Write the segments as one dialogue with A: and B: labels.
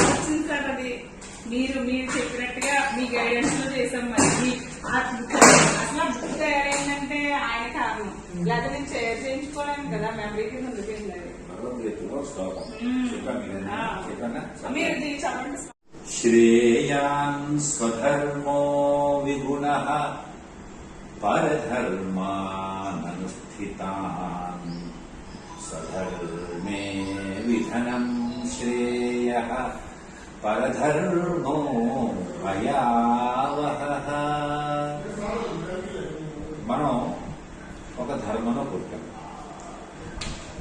A: వచ్చింది సార్ అది మీరు చెప్పినట్టుగా మీ గైడెన్స్ లో చేసాం. మరి అసలు బుక్ తయారైందంటే ఆయన కారణం, లేకపోతే నేను చేయించుకోలేను కదా. మెమరీకి ఉండిపోయింది అది. మీరు చెప్పండి.
B: శ్రేయాన్ స్వధర్మో విగుణః పరధర్మాననుష్ఠితాన్ స్వధర్మే విధనం శ్రేయః పరధర్మో భయావహః. మనం ఒక ధర్మంలో పుట్టాం,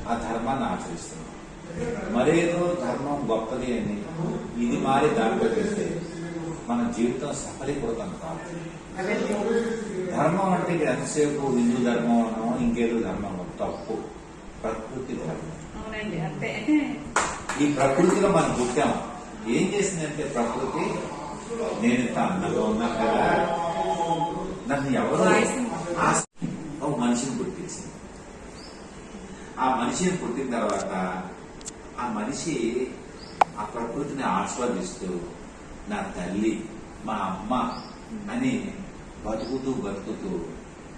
B: ఆ ధర్మాన్ని ఆచరిస్తున్నాం. మరేదో ధర్మం గొప్పది అని ఇది మారి దాంట్లో పెడితే మన జీవితం సఫలీకృతం కాదు. ధర్మం అంటే ఎంతసేపు హిందూ ధర్మం అనో ఇంకేదో ధర్మం తప్పు. ప్రకృతి ధర్మం. ఈ ప్రకృతిలో మనం పుట్టాం. ఏం చేసిందంటే ప్రకృతి, నేను ఇంత అందంగా ఉన్నా కదా, నన్ను ఎవరు ఒక మనిషిని పుట్టించింది. ఆ మనిషిని పుట్టిన తర్వాత ఆ మనిషి ఆ ప్రకృతిని ఆస్వాదిస్తూ నా తల్లి, మా అమ్మ అని బతుకుతూ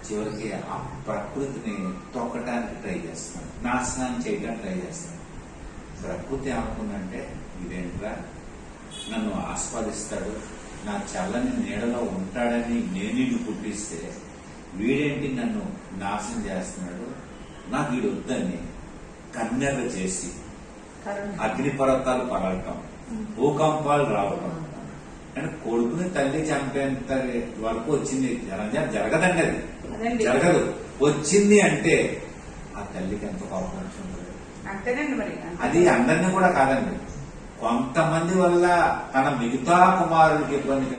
B: చివరికి ఆ ప్రకృతిని తొక్కటానికి ట్రై చేస్తున్నాడు, నాశనం చేయడానికి ట్రై చేస్తున్నాడు. ప్రకృతి ఏమనుకుందంటే, ఇదేంట్రా నన్ను ఆస్వాదిస్తాడు, నా చల్లని నీడలో ఉంటాడని నేను పుట్టిస్తే వీడేంటి నన్ను నాశనం చేస్తున్నాడు, నాకు వీడు వద్దని కన్నెర చేసి అగ్నిపర్వతాలు పడటం, భూకంపాలు రావటం, అంటే కొడుకుని తల్లి చంపేంత వరకు వచ్చింది. జరగదండి, అది జరగదు. వచ్చింది అంటే ఆ తల్లికి ఎంత కోపం వచ్చింది. అది అందరినీ కూడా కాదండి, కొంతమంది వల్ల తన మిగతా కుమారుడికి ఇబ్బంది